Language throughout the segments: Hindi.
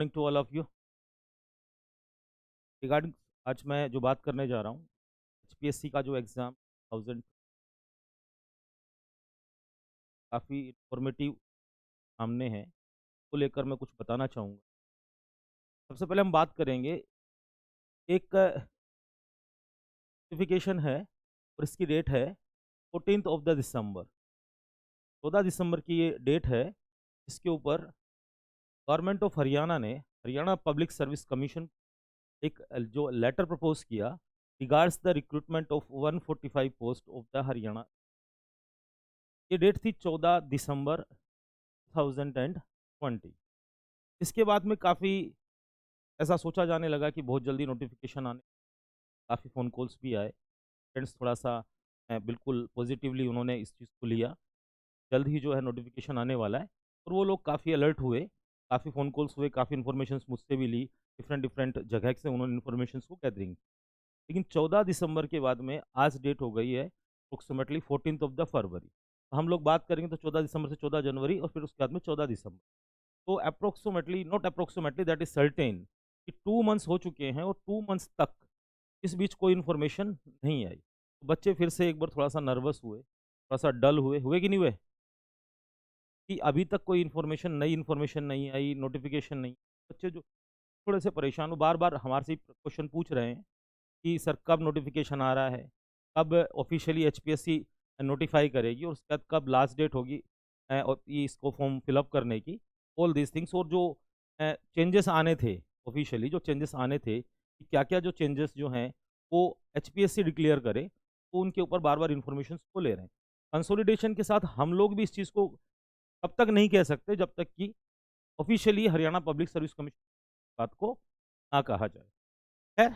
Morning to all of you. Regarding आज मैं जो बात करने जा रहा हूँ, एचपीएससी का जो एग्ज़ाम 1000 काफ़ी इंफॉर्मेटिव सामने है, को लेकर मैं कुछ बताना चाहूँगा। सबसे पहले हम बात करेंगे, एक नोटिफिकेशन है और इसकी डेट है 14th ऑफ द दिसंबर। 14 दिसंबर की ये डेट है। इसके ऊपर गवर्नमेंट ऑफ हरियाणा ने हरियाणा पब्लिक सर्विस कमीशन एक जो लेटर प्रपोज किया regards the recruitment of 145 post of the Haryana. ये डेट थी 14 दिसंबर 2020। इसके बाद में काफ़ी ऐसा सोचा जाने लगा कि बहुत जल्दी नोटिफिकेशन आने, काफ़ी फ़ोन कॉल्स भी आए। फ्रेंड्स थोड़ा सा बिल्कुल पॉजिटिवली उन्होंने इस चीज़ को लिया, जल्द ही जो है नोटिफिकेशन आने वाला है। और वो लोग काफ़ी अलर्ट हुए, काफ़ी फ़ोन कॉल्स हुए, काफ़ी इन्फॉर्मेशन मुझसे भी ली, डिफरेंट डिफरेंट जगह से उन्होंने इन्फॉर्मेशन को गैदरिंग। लेकिन 14 दिसंबर के बाद में आज डेट हो गई है अप्रोक्सीमेटली 14th ऑफ द फरवरी। हम लोग बात करेंगे तो 14 दिसंबर से 14 जनवरी और फिर उसके बाद में 14 दिसंबर। तो approximately, not approximately, that is certain कि 2 मंथ्स हो चुके हैं और 2 मंथ्स तक इस बीच कोई इन्फॉर्मेशन नहीं आई। तो बच्चे फिर से एक बार थोड़ा सा नर्वस हुए, थोड़ा सा डल हुए कि नहीं हुए, कि अभी तक कोई इन्फॉर्मेशन, नई इन्फॉर्मेशन नहीं आई, नोटिफिकेशन नहीं। बच्चे जो थोड़े से परेशान हो, बार बार हमारे से क्वेश्चन पूछ रहे हैं कि सर कब नोटिफिकेशन आ रहा है, कब ऑफिशियली एचपीएससी नोटिफाई करेगी और उसके बाद कब लास्ट डेट होगी और ये इसको फॉर्म फिलअप करने की, ऑल दीज थिंग्स। और जो चेंजेस आने थे, ऑफिशियली जो चेंजेस आने थे कि क्या क्या जो चेंजेस जो हैं वो एचपीएससी डिक्लेयर करे, तो उनके ऊपर बार बार इन्फॉर्मेशन को ले रहे हैं। कंसोलिडेशन के साथ हम लोग भी इस चीज़ को तब तक नहीं कह सकते जब तक कि officially Haryana public service commission बात को ना कहा जाए। खैर,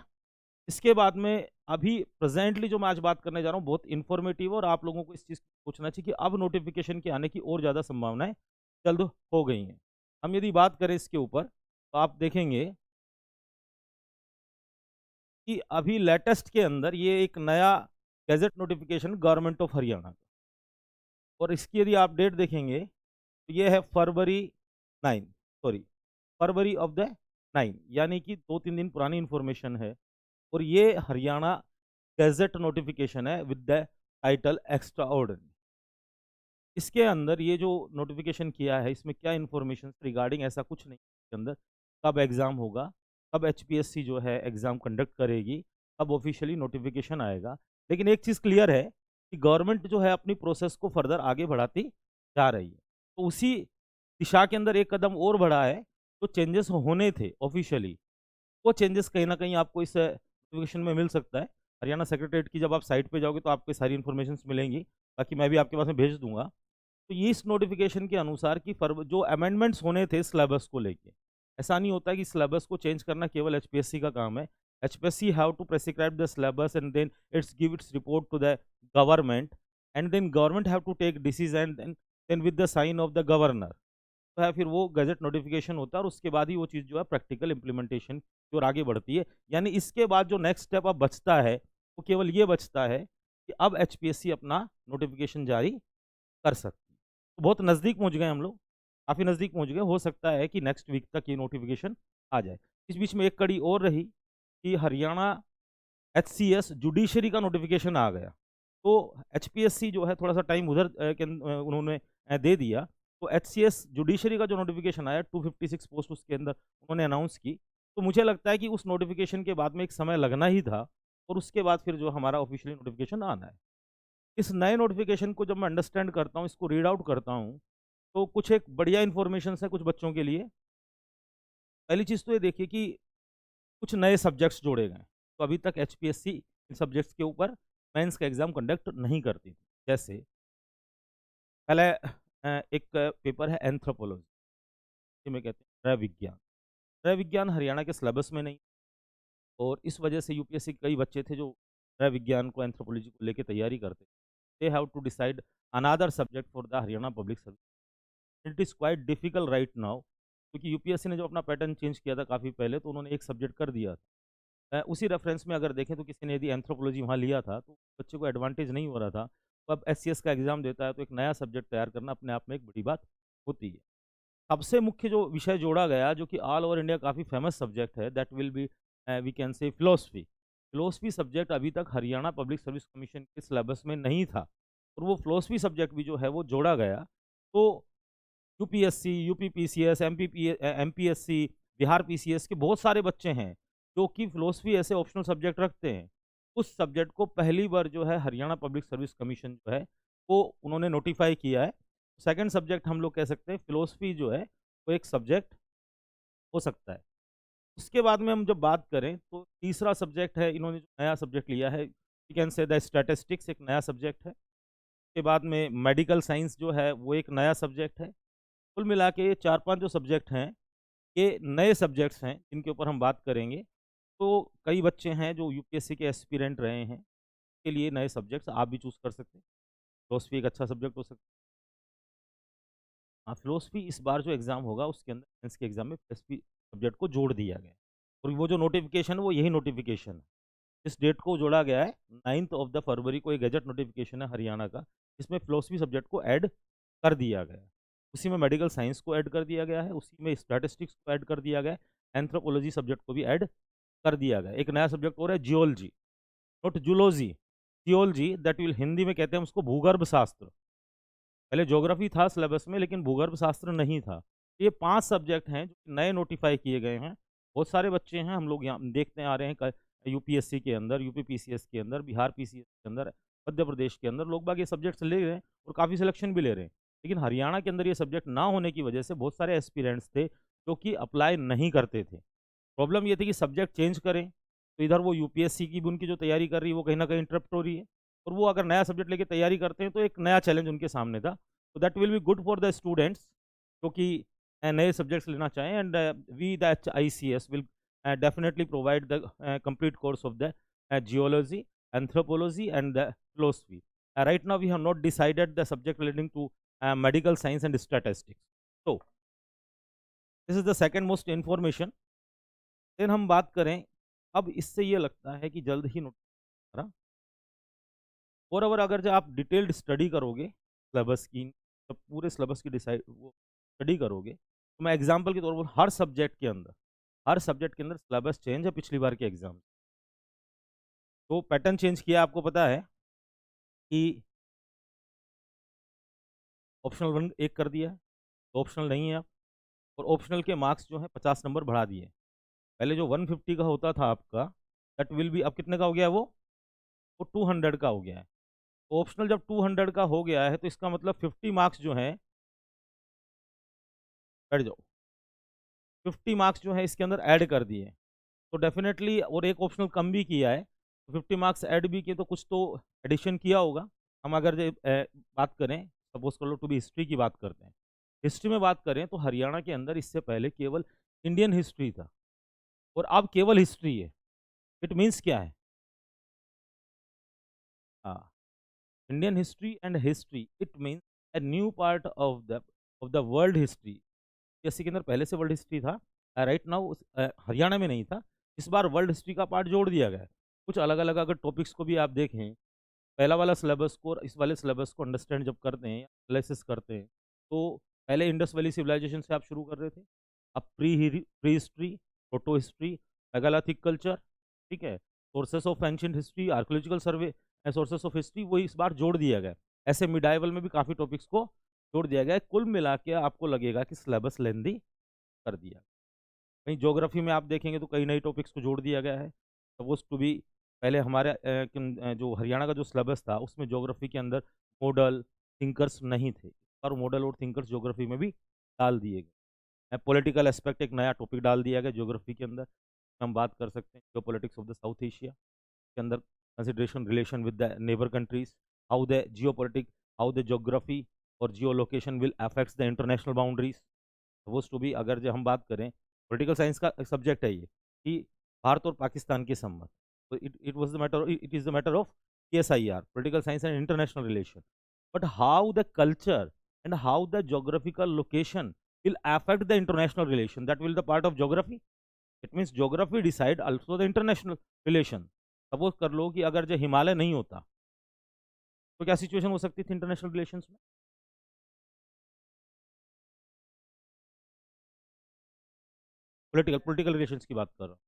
इसके बाद में अभी प्रेजेंटली जो मैं आज बात करने जा रहा हूँ बहुत इन्फॉर्मेटिव, और आप लोगों को इस चीज़ को सोचना चाहिए कि अब नोटिफिकेशन के आने की और ज़्यादा संभावनाएं जल्द हो गई हैं। हम यदि बात करें इसके ऊपर तो आप देखेंगे कि अभी लेटेस्ट के अंदर ये एक नया gadget notification government of Haryana का, और इसकी यदि आप डेट देखेंगे तो ये है फरवरी 9, सॉरी, फरवरी ऑफ द 9, यानी कि 2-3 दिन पुरानी इंफॉर्मेशन है। और ये हरियाणा गैजेट नोटिफिकेशन है with the title extra ordinary. इसके अंदर ये जो नोटिफिकेशन किया है, इसमें क्या इन्फॉर्मेशन रिगार्डिंग ऐसा कुछ नहीं है इसके अंदर, कब एग्ज़ाम होगा, कब एचपीएससी जो है एग्ज़ाम कंडक्ट करेगी, कब ऑफिशियली नोटिफिकेशन आएगा। लेकिन एक चीज़ क्लियर है कि गवर्नमेंट जो है अपनी प्रोसेस को फर्दर आगे बढ़ाती जा रही है। तो उसी दिशा के अंदर एक कदम और बढ़ा है, जो चेंजेस होने थे ऑफिशियली, वो चेंजेस कहीं न कहीं आपको इस नोटिफिकेशन में मिल सकता है। हरियाणा सेक्रेटेरिएट की जब आप साइट पे जाओगे तो आपको सारी इन्फॉर्मेशंस मिलेंगी, बाकी मैं भी आपके पास में भेज दूँगा। तो ये इस नोटिफिकेशन के अनुसार कि जो अमेंडमेंट्स होने थे सिलेबस को लेके, ऐसा नहीं होता कि सिलेबस को चेंज करना केवल एचपीएससी का काम है। HPSC have to prescribe the syllabus and then it's give its report to the government, and then government have to take decision, then with the sign of the governor तो है, फिर वो गजट नोटिफिकेशन होता है और उसके बाद ही वो चीज़ जो है प्रैक्टिकल इम्प्लीमेंटेशन की ओर आगे बढ़ती है। यानी इसके बाद जो नेक्स्ट स्टेप अब बचता है वो केवल ये बचता है कि अब एचपीएससी अपना नोटिफिकेशन जारी कर सकती है। तो बहुत नज़दीक पहुंच गए हम लोग, काफ़ी नज़दीक पहुंच गए। हो सकता है कि नेक्स्ट वीक तक ये नोटिफिकेशन आ जाए। इस बीच में एक कड़ी और रही कि हरियाणा एचसीएस जुडिशरी का नोटिफिकेशन आ गया। तो एचपीएससी जो है थोड़ा सा टाइम उधर उन्होंने दे दिया। तो एचसीएस जुडिशरी का जो नोटिफिकेशन आया 256 पोस्ट उसके अंदर उन्होंने अनाउंस की। तो मुझे लगता है कि उस नोटिफिकेशन के बाद में एक समय लगना ही था, और उसके बाद फिर जो हमारा ऑफिशियली नोटिफिकेशन आना है। इस नए नोटिफिकेशन को जब मैं अंडरस्टैंड करता हूँ, इसको रीड आउट करता हूँ, तो कुछ एक बढ़िया इन्फॉर्मेशन है कुछ बच्चों के लिए। पहली चीज़ तो ये देखिए कि कुछ नए सब्जेक्ट्स जोड़े गए। तो अभी तक एचपीएससी इन सब्जेक्ट्स के ऊपर मेंस का एग्जाम कंडक्ट नहीं करती थी। जैसे पहले एक पेपर है एंथ्रोपोलॉजी, जिसे कहते हैं नृ विज्ञान। नृ विज्ञान हरियाणा के सिलेबस में नहीं, और इस वजह से यूपीएससी के कई बच्चे थे जो नृ विज्ञान को, एंथ्रोपोलॉजी को लेके तैयारी करते, they have to decide another subject for the Haryana public service. It is quite difficult right now, क्योंकि यूपीएससी ने जो अपना पैटर्न चेंज किया था काफ़ी पहले, तो उन्होंने एक सब्जेक्ट कर दिया था। उसी रेफरेंस में अगर देखें तो किसी ने यदि एंथ्रोपोलॉजी वहाँ लिया था तो बच्चे को एडवांटेज नहीं हो रहा था। तो अब एससीएस का एग्जाम देता है तो एक नया सब्जेक्ट तैयार करना अपने आप में एक बड़ी बात होती है। सबसे मुख्य जो विषय जोड़ा गया जो कि ऑल ओवर इंडिया काफ़ी फेमस सब्जेक्ट है, that will be we can say philosophy. Philosophy subject अभी तक हरियाणा पब्लिक सर्विस कमीशन के सिलेबस में नहीं था, और वो फिलोसफी सब्जेक्ट भी जो है वो जोड़ा गया। तो UPSC, UPPCS, MPSC, Bihar PCS के बहुत सारे बच्चे हैं जो कि फिलोसफी ऐसे ऑप्शनल सब्जेक्ट रखते हैं। उस सब्जेक्ट को पहली बार जो है हरियाणा पब्लिक सर्विस कमीशन जो है वो उन्होंने नोटिफाई किया है। सेकंड सब्जेक्ट हम लोग कह सकते हैं फिलोसफी जो है वो एक सब्जेक्ट हो सकता है। उसके बाद में हम जब बात करें तो तीसरा सब्जेक्ट है, इन्होंने जो नया सब्जेक्ट लिया है, you can say the statistics, एक नया सब्जेक्ट है। उसके बाद में मेडिकल साइंस जो है वो एक नया सब्जेक्ट है। कुल मिला के ये 4-5 जो सब्जेक्ट हैं, ये नए सब्जेक्ट्स हैं जिनके ऊपर हम बात करेंगे। तो कई बच्चे हैं जो यूपीएससी के एस्पिरेंट रहे हैं, के लिए नए सब्जेक्ट्स आप भी चूज़ कर सकते हैं। फिलोसफी एक अच्छा सब्जेक्ट हो सकता है। हाँ, फिलोसफी इस बार जो एग्ज़ाम होगा उसके अंदर मेंस के एग्ज़ाम में फिलोसफी सब्जेक्ट को जोड़ दिया गया है, और वो जो नोटिफिकेशन है वो यही नोटिफिकेशन है। इस डेट को जोड़ा गया है, 9th ऑफ द फरवरी को एक गैजेट नोटिफिकेशन है हरियाणा का, जिसमें फिलोसफी सब्जेक्ट को ऐड कर दिया गया है। उसी में मेडिकल साइंस को ऐड कर दिया गया है, उसी में स्टैटिस्टिक्स को ऐड कर दिया गया है, एंथ्रोपोलॉजी सब्जेक्ट को भी ऐड कर दिया गया है। एक नया सब्जेक्ट और है geology, not zoology, geology, that will Hindi में कहते हैं उसको भूगर्भ शास्त्र। पहले ज्योग्राफी था सिलेबस में लेकिन भूगर्भ शास्त्र नहीं था। ये 5 सब्जेक्ट हैं जो नए नोटिफाई किए गए हैं। बहुत सारे बच्चे हैं, हम लोग यहाँ देखते आ रहे हैं यूपीएससी के अंदर, यूपी पीसीएस के अंदर, बिहार पीसीएस के अंदर, मध्य प्रदेश के अंदर लोग बाग ये सब्जेक्ट्स ले रहे हैं और काफ़ी सिलेक्शन भी ले रहे हैं। लेकिन हरियाणा के अंदर ये सब्जेक्ट ना होने की वजह से बहुत सारे एस्पिरेंट्स थे जो कि अप्लाई नहीं करते थे। प्रॉब्लम ये थी कि सब्जेक्ट चेंज करें तो इधर वो यूपीएससी की भी उनकी जो तैयारी कर रही है वो कहीं ना कहीं इंटरप्ट हो रही है, और वो अगर नया सब्जेक्ट लेके तैयारी करते हैं तो एक नया चैलेंज उनके सामने था। तो that will be good for the students जो कि नए सब्जेक्ट्स लेना चाहें, and we the ICS will definitely provide the complete course of the geology, anthropology and the philosophy. Right now we have not decided the subject relating to medical science and statistics. So this is the second most information. Then हम बात करें, अब इससे ये लगता है कि जल्द ही नोटिस, और अगर अगर जब आप डिटेल्ड स्टडी करोगे सिलेबस की, जब पूरे सिलेबस की डिसाइड वो स्टडी करोगे, तो मैं एग्जांपल के तौर पर हर सब्जेक्ट के अंदर सिलेबस चेंज है पिछली बार के एग्जाम। तो पैटर्न चेंज किया, आपको पता है कि ऑप्शनल 1 एक कर दिया है, तो ऑप्शनल नहीं है अब, और ऑप्शनल के मार्क्स जो है 50 नंबर बढ़ा दिए। पहले जो 150 का होता था आपका, दैट विल बी, अब कितने का हो गया है वो 200 का हो गया है। ऑप्शनल जब 200 का हो गया है तो इसका मतलब 50 मार्क्स जो हैं, बैठ जाओ, 50 मार्क्स जो है इसके अंदर ऐड कर दिए। तो डेफिनेटली, और एक ऑप्शनल कम भी किया है, तो 50 मार्क्स ऐड भी किए तो कुछ तो एडिशन किया होगा। हम अगर बात करें, सपोज कर लो टू बी हिस्ट्री की बात करते हैं, हिस्ट्री में बात करें तो हरियाणा के अंदर इससे पहले केवल इंडियन हिस्ट्री था, और अब केवल हिस्ट्री है। इट मीन्स क्या है? हाँ, Indian history and history, it means a new part of the world history। जैसे के अंदर पहले से वर्ल्ड हिस्ट्री था, राइट नाउ हरियाणा में नहीं था, इस बार वर्ल्ड हिस्ट्री का पार्ट जोड़ दिया गया है। कुछ अलग अलग अगर टॉपिक्स को भी आप देखें, पहला वाला सिलेबस को और इस वाले सिलेबस को अंडरस्टैंड जब करते हैं, एनालिसिस करते हैं, तो पहले इंडस वैली सिविलाइजेशन से आप शुरू कर रहे थे, अब pre history, proto history, megalithic culture, ठीक है, sources of ancient history, archaeological survey, sources of history, वो इस बार जोड़ दिया गया है। ऐसे मिडाइवल में भी काफ़ी टॉपिक्स को जोड़ दिया गया है। कुल मिला के आपको लगेगा कि सिलेबस लेंदी कर दिया। कहीं ज्योग्राफी में आप देखेंगे तो कई नई टॉपिक्स को जोड़ दिया गया है। सपोज टू बी, पहले हमारे जो हरियाणा का जो सिलेबस था उसमें ज्योग्राफी के अंदर मॉडल थिंकर्स नहीं थे, और मॉडल और थिंकर्स ज्योग्राफी में भी डाल दिए गए। पॉलिटिकल एस्पेक्ट एक नया टॉपिक डाल दिया गया ज्योग्राफी के अंदर। हम बात कर सकते हैं geopolitics of the South Asia के अंदर, consideration relation with the neighbour countries, how the geopolitic, how the geography और geo location will affects the international boundaries. Suppose to be, अगर जो हम बात करें, पॉलिटिकल साइंस का सब्जेक्ट है ये, कि भारत और पाकिस्तान के संबंध, तो it is the matter of PSIR, political science and international relation. But how the culture and how the geographical location will affect the international relation, that will the part of geography। it means geography decide also the international relation। Suppose कर लो कि अगर जो हिमालय नहीं होता तो क्या सिचुएशन हो सकती थी इंटरनेशनल रिलेशंस में? पॉलिटिकल रिलेशंस की बात कर रहा हूँ।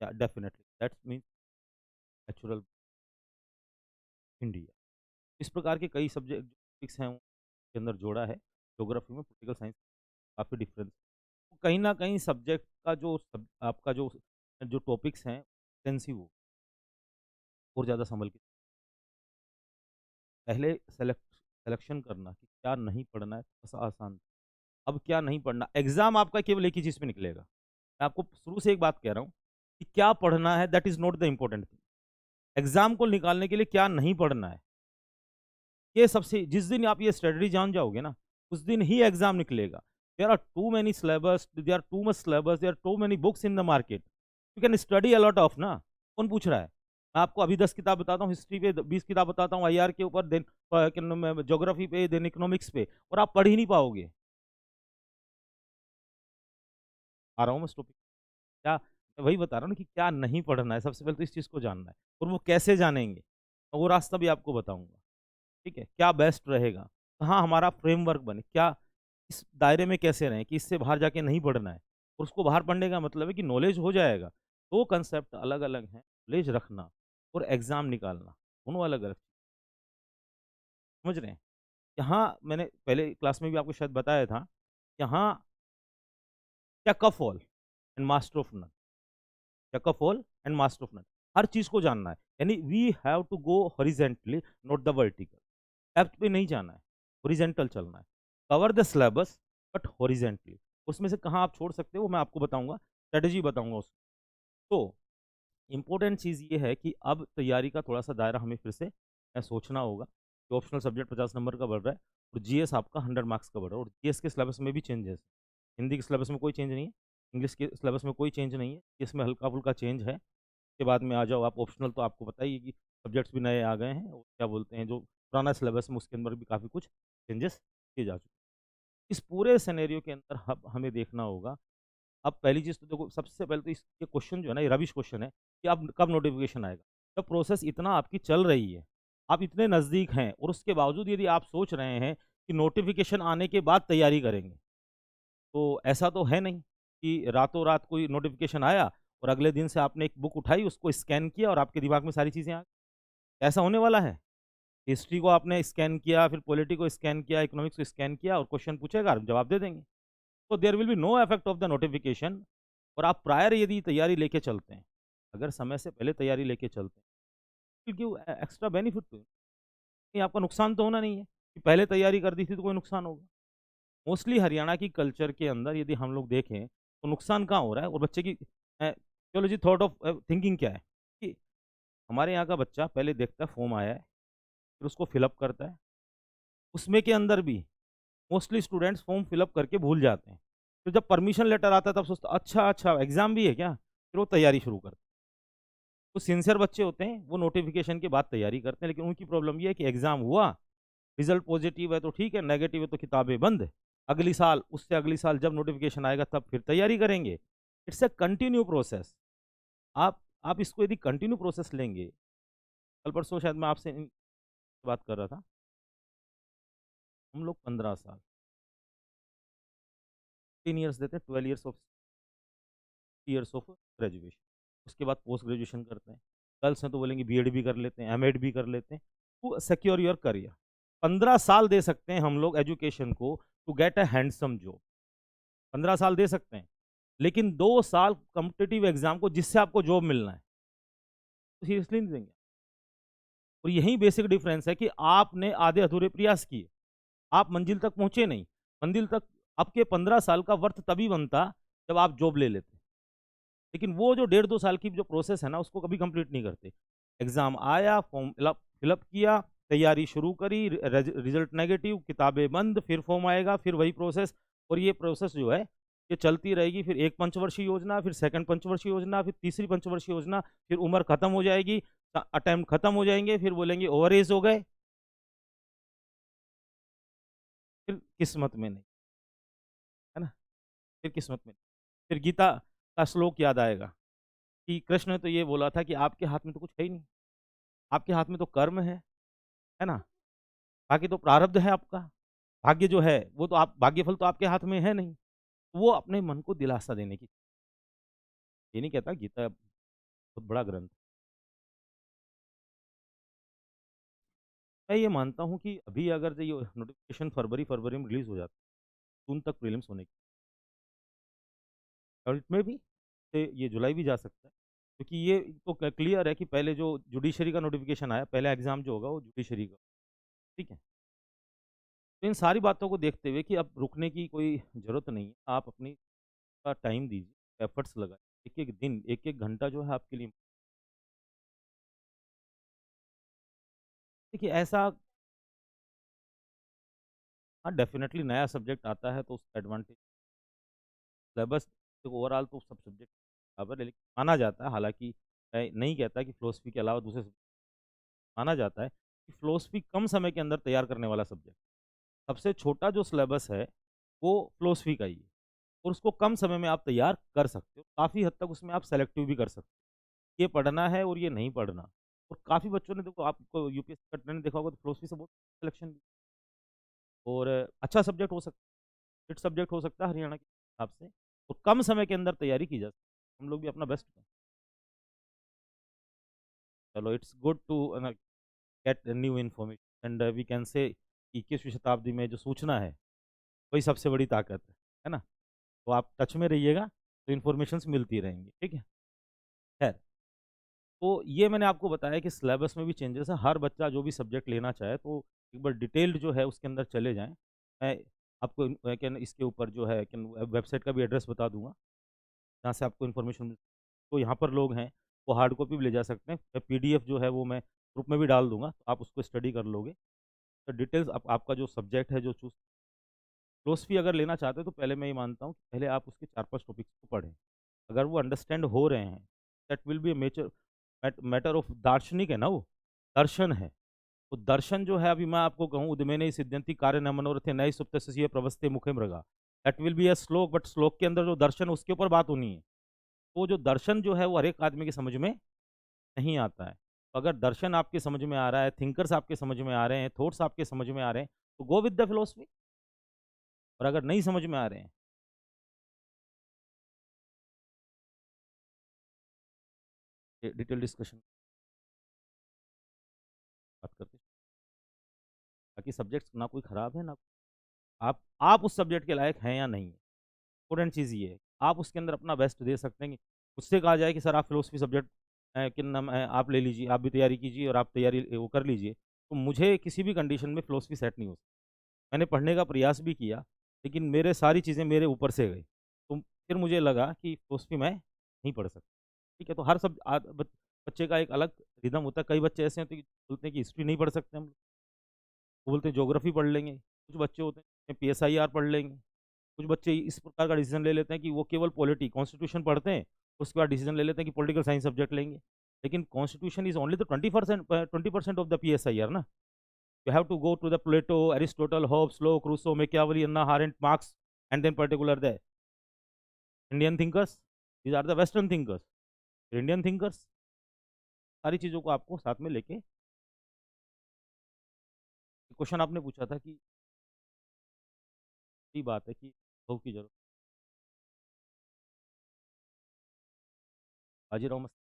या definitely that's mean natural India. इस प्रकार के कई सब्जेक्ट टॉपिक्स हैं के अंदर जोड़ा है। ज्योग्राफी में पॉलिटिकल साइंस काफ़ी डिफरेंस, कहीं ना कहीं सब्जेक्ट का आपका जो जो टॉपिक्स हैं एक्सटेंसिव हो और ज़्यादा संभल के पहले सिलेक्शन करना कि क्या नहीं पढ़ना है थोड़ा सा आसान। अब क्या नहीं पढ़ना, एग्जाम आपका केवल एक ही चीज़ पे निकलेगा। मैं आपको शुरू से एक बात कह रहा हूँ कि क्या पढ़ना है that is not the important thing. Exam को निकालने के लिए क्या नहीं पढ़ना है, ये सबसे, जिस दिन आप ये स्ट्रेटजी जान जाओगे ना उस दिन ही एग्जाम निकलेगा। There are too many syllabus, there are too much syllabus, there are too many books in the market, you can study a lot of ना। कौन पूछ रहा है? मैं आपको अभी 10 किताब बताता हूँ, हिस्ट्री पे 20 किताब बताता हूँ, आईआर के ऊपर, देन ज्योग्राफी पे, देन इकोनॉमिक्स पे, और आप पढ़ ही नहीं पाओगे। आ रहा हूँ मैं टॉपिक क्या, मैं वही बता रहा हूँ ना कि क्या नहीं पढ़ना है। सबसे पहले तो इस चीज़ को जानना है, और वो कैसे जानेंगे, और वो रास्ता भी आपको बताऊंगा। ठीक है, क्या बेस्ट रहेगा, कहाँ हमारा फ्रेमवर्क बने, क्या इस दायरे में कैसे रहें कि इससे बाहर जाके नहीं पढ़ना है। और उसको बाहर पढ़ने का मतलब है कि नॉलेज हो जाएगा। दो कंसेप्ट अलग अलग हैं, नॉलेज रखना और एग्जाम निकालना, दोनों अलग अलग। समझ रहे हैं? यहाँ मैंने पहले क्लास में भी आपको शायद बताया था, यहाँ jack of all and master of none, jack of all and master of none, हर चीज को जानना है। यानी we have to go horizontally, not the vertical. Depth पे नहीं जाना है, हॉरिजेंटल चलना है। Cover the syllabus but horizontally. उसमें से कहाँ आप छोड़ सकते हो वो मैं आपको बताऊंगा, स्ट्रेटेजी बताऊंगा उसको। तो इम्पोर्टेंट चीज़ ये है कि अब तैयारी का थोड़ा सा दायरा हमें फिर से सोचना होगा कि ऑप्शनल सब्जेक्ट 50 नंबर का बढ़ रहा है और जीएस आपका 100 मार्क्स का बढ़ रहा है, और जीएस के सिलेबस में भी चेंजेस। हिंदी के सिलेबस में कोई चेंज नहीं है, इंग्लिश के सिलेबस में कोई चेंज नहीं है, इसमें हल्का फुल्का चेंज है। उसके बाद में आ जाओ आप ऑप्शनल, तो आपको पता ही है कि सब्जेक्ट्स भी नए आ गए हैं, और क्या बोलते हैं जो पुराना सिलेबस में उसके अंदर भी काफ़ी कुछ चेंजेस किए जा चुके हैं। इस पूरे सिनेरियो के अंदर हमें देखना होगा। अब पहली चीज़ तो देखो, सबसे पहले तो इस ये क्वेश्चन जो है ना, ये रबिश क्वेश्चन है कि अब कब नोटिफिकेशन आएगा। जब प्रोसेस इतना आपकी चल रही है, आप इतने नज़दीक हैं, और उसके बावजूद यदि आप सोच रहे हैं कि नोटिफिकेशन आने के बाद तैयारी करेंगे, तो ऐसा तो है नहीं कि रातों रात कोई नोटिफिकेशन आया और अगले दिन से आपने एक बुक उठाई, उसको स्कैन किया और आपके दिमाग में सारी चीज़ें आ गई। ऐसा होने वाला है? हिस्ट्री को आपने स्कैन किया, फिर पॉलिटी को स्कैन किया, इकोनॉमिक्स को स्कैन किया, और क्वेश्चन पूछेगा आप जवाब दे देंगे। तो there will be no effect of the notification. और आप प्रायर यदि तैयारी लेके चलते हैं, अगर समय से पहले तैयारी लेके चलते हैं, will give extra benefit to, कहीं आपका नुकसान तो होना नहीं है कि पहले तैयारी कर दी थी तो कोई नुकसान होगा। मोस्टली हरियाणा की कल्चर के अंदर यदि हम लोग देखें तो नुकसान कहाँ हो रहा है, और बच्चे की चलो जी थॉट ऑफ थिंकिंग क्या है कि हमारे यहाँ का बच्चा पहले देखता है फॉर्म आया है, फिर उसको फिलअप करता है, उसमें के अंदर भी मोस्टली स्टूडेंट्स फॉर्म फिलअप करके भूल जाते हैं। फिर जब परमिशन लेटर आता है तब सोचता अच्छा अच्छा एग्जाम भी है क्या, फिर वो तैयारी शुरू करते हैं। तो सिंसियर बच्चे होते हैं वो नोटिफिकेशन के बाद तैयारी करते हैं, लेकिन उनकी प्रॉब्लम ये है कि एग्जाम हुआ, रिजल्ट पॉजिटिव है तो ठीक है, नेगेटिव है तो किताबें बंद। अगली साल, उससे अगली साल जब नोटिफिकेशन आएगा तब फिर तैयारी करेंगे। It's a continue process. आप इसको यदि कंटिन्यू प्रोसेस लेंगे, कल परसों शायद मैं आपसे बात कर रहा था, हम लोग 15 साल 10 ईयर्स देते हैं, 12 ईयर्स ऑफ ग्रेजुएशन, उसके बाद पोस्ट ग्रेजुएशन करते हैं। गर्ल्स हैं तो बोलेंगे बीएड भी कर लेते हैं, एमएड भी कर लेते हैं, टू सिक्योर योर करियर। 15 साल दे सकते हैं हम लोग एजुकेशन को to get a handsome job, 15 साल दे सकते हैं। लेकिन 2 साल कॉम्पिटिटिव एग्जाम को जिससे आपको जॉब मिलना है, तो सीरियसली नहीं देंगे। और यही बेसिक डिफरेंस है कि आपने आधे अधूरे प्रयास किए, आप मंजिल तक पहुंचे नहीं। मंजिल तक आपके 15 साल का वर्थ तभी बनता जब आप जॉब ले लेते, लेकिन वो जो 1.5-2 साल की जो प्रोसेस है ना उसको कभी कंप्लीट नहीं करते। एग्जाम आया, फॉर्म फिलअप किया, तैयारी शुरू करी, रिजल्ट नेगेटिव, किताबें बंद, फिर फॉर्म आएगा, फिर वही प्रोसेस। और ये प्रोसेस जो है ये चलती रहेगी, फिर एक पंचवर्षीय योजना, फिर सेकंड पंचवर्षीय योजना, फिर तीसरी पंचवर्षीय योजना, फिर उम्र खत्म हो जाएगी, अटेम्प्ट खत्म हो जाएंगे, फिर बोलेंगे ओवर एज हो गए, फिर किस्मत में नहीं, है ना, फिर किस्मत में नहीं। फिर गीता का श्लोक याद आएगा कि कृष्ण ने तो ये बोला था कि आपके हाथ में तो कुछ है ही नहीं, आपके हाथ में तो कर्म है ना? बाकी तो प्रारब्ध है आपका, भाग्य जो है वो तो आप भाग्यफल तो आपके हाथ में है नहीं। वो अपने मन को दिलासा देने की, ये नहीं कहता गीता बहुत बड़ा ग्रंथ। मैं ये मानता हूँ कि अभी अगर जो ये नोटिफ़िकेशन फरवरी में रिलीज़ हो जाता है, जून तक प्रीलिम्स होने की, और इसमें भी से ये जुलाई भी जा सकता है। क्योंकि ये तो क्लियर है कि पहले जो जुडिशरी का नोटिफ़िकेशन आया, पहला एग्ज़ाम जो होगा वो जुडिशरी का, ठीक है? तो इन सारी बातों को देखते हुए कि अब रुकने की कोई ज़रूरत नहीं है। आप अपनी का टाइम दीजिए, एफर्ट्स लगाइए। एक-एक दिन, एक-एक घंटा जो है आपके लिए, देखिए ऐसा, हाँ, डेफ़िनेटली नया सब्जेक्ट आता है तो उसका एडवांटेज, सिलेबस देखो ओवरऑल तो सब सब्जेक्ट बराबर है, लेकिन माना जाता है, हालाँकि मैं नहीं कहता कि फ़िलॉसफ़ी के अलावा दूसरे माना जाता है कि फ़िलॉसफ़ी कम समय के अंदर तैयार करने वाला सब्जेक्ट। सबसे छोटा जो सिलेबस है, वो फ़िलॉसफ़ी का ही है और उसको कम समय में आप तैयार कर सकते हो। काफ़ी हद तक उसमें आप सेलेक्टिव भी कर सकते हो। ये पढ़ना है और ये नहीं पढ़ना। और काफ़ी बच्चों ने, देखो आपको यूपीएससी का ट्रेंड देखा होगा तो फ़िलॉसफ़ी से बहुत सिलेक्शन भी, और अच्छा सब्जेक्ट हो सकता है, फिट सब्जेक्ट हो सकता है हरियाणा के हिसाब से, और कम समय के अंदर तैयारी की जा सकती है। हम लोग भी अपना बेस्ट करें। चलो, it's good to get new information and we can say कि 21वीं शताब्दी में जो सूचना है, वही सबसे बड़ी ताकत है ना? तो आप टच में रहिएगा, तो इन्फॉर्मेशंस मिलती रहेंगी, ठीक है? खैर, तो ये मैंने आपको बताया कि सिलेबस में भी चेंजेस है। हर बच्चा जो भी सब्जेक्ट लेना चाहे तो एक बार डिटेल्ड जो है उसके अंदर चले जाएँ। मैं आपको कैन इसके ऊपर जो है कैन वेबसाइट का भी एड्रेस बता दूँगा, जहाँ से आपको इन्फॉर्मेशन मिल, तो यहाँ पर लोग हैं, वो हार्ड कॉपी भी ले जा सकते हैं। पीडीएफ जो है वो मैं ग्रुप में भी डाल दूँगा, तो आप उसको स्टडी कर लोगे। तो डिटेल्स आपका जो सब्जेक्ट है जो चूज़, फ़िलॉसफ़ी अगर लेना चाहते हो तो पहले मैं ये मानता हूँ कि पहले आप उसके 4-5 टॉपिक्स को पढ़ें। अगर वो अंडरस्टैंड हो रहे हैं, that will be a matter of दार्शनिक है ना वो, दर्शन है। तो दर्शन जो है, अभी मैं आपको कहूँ उद्यमेने सिद्ध्यन्ति कार्य न मनोरथे नये सुप्तस्य प्रवस्थे मुखे मृगा, दैट विल बी अ श्लोक, बट श्लोक के अंदर जो दर्शन है उसके ऊपर बात होनी है। तो जो दर्शन जो है वो हर एक आदमी की समझ में नहीं आता है। तो अगर दर्शन आपके समझ में आ रहा है, थिंकर्स आपके समझ में आ रहे हैं, थॉट्स आपके समझ में आ रहे हैं, तो गो विद द फिलॉसफी। और अगर नहीं समझ में आ रहे हैं, डिटेल डिस्कशन बात करते हैं। बाकी सब्जेक्ट्स ना कोई खराब है ना, आप उस सब्जेक्ट के लायक हैं या नहीं है। इम्पोर्टेंट चीज़ ये है, आप उसके अंदर अपना बेस्ट दे सकते हैं। कि मुझसे कहा जाए कि सर आप फिलोसफी सब्जेक्ट क्या नाम है आप ले लीजिए, आप भी तैयारी कीजिए और आप तैयारी वो कर लीजिए, तो मुझे किसी भी कंडीशन में फिलोसफी सेट नहीं हो सकती। मैंने पढ़ने का प्रयास भी किया, लेकिन मेरे सारी चीज़ें मेरे ऊपर से गई। तो फिर मुझे लगा कि फिलोसफी मैं नहीं पढ़ सकता। ठीक है, तो हर बच्चे का एक अलग रिदम होता है। कई बच्चे ऐसे होते हैं कि बोलते हैं कि हिस्ट्री नहीं पढ़ सकते हम, वो बोलते हैं ज्योग्राफी पढ़ लेंगे। कुछ बच्चे होते हैं पीएसआईआर पढ़ लेंगे। कुछ बच्चे इस प्रकार का डिसीजन ले लेते हैं कि वो केवल कॉन्स्टिट्यूशन पढ़ते हैं, उसके बाद डिसीजन ले लेते हैं कि पॉलिटिकल साइंस सब्जेक्ट लेंगे। लेकिन constitution is only the 20% of the PSIR ना। You have to go to the Plato, Aristotle, Hobbes, Locke, Rousseau, Machiavelli, Hannah Arendt, Marx, and then particular the Indian thinkers. These are the western thinkers. Indian thinkers, सारी चीज़ों को आपको साथ में लेके, क्वेश्चन आपने पूछा था कि सही बात है कि बहु की जरूरत, बाजीराव मस्तानी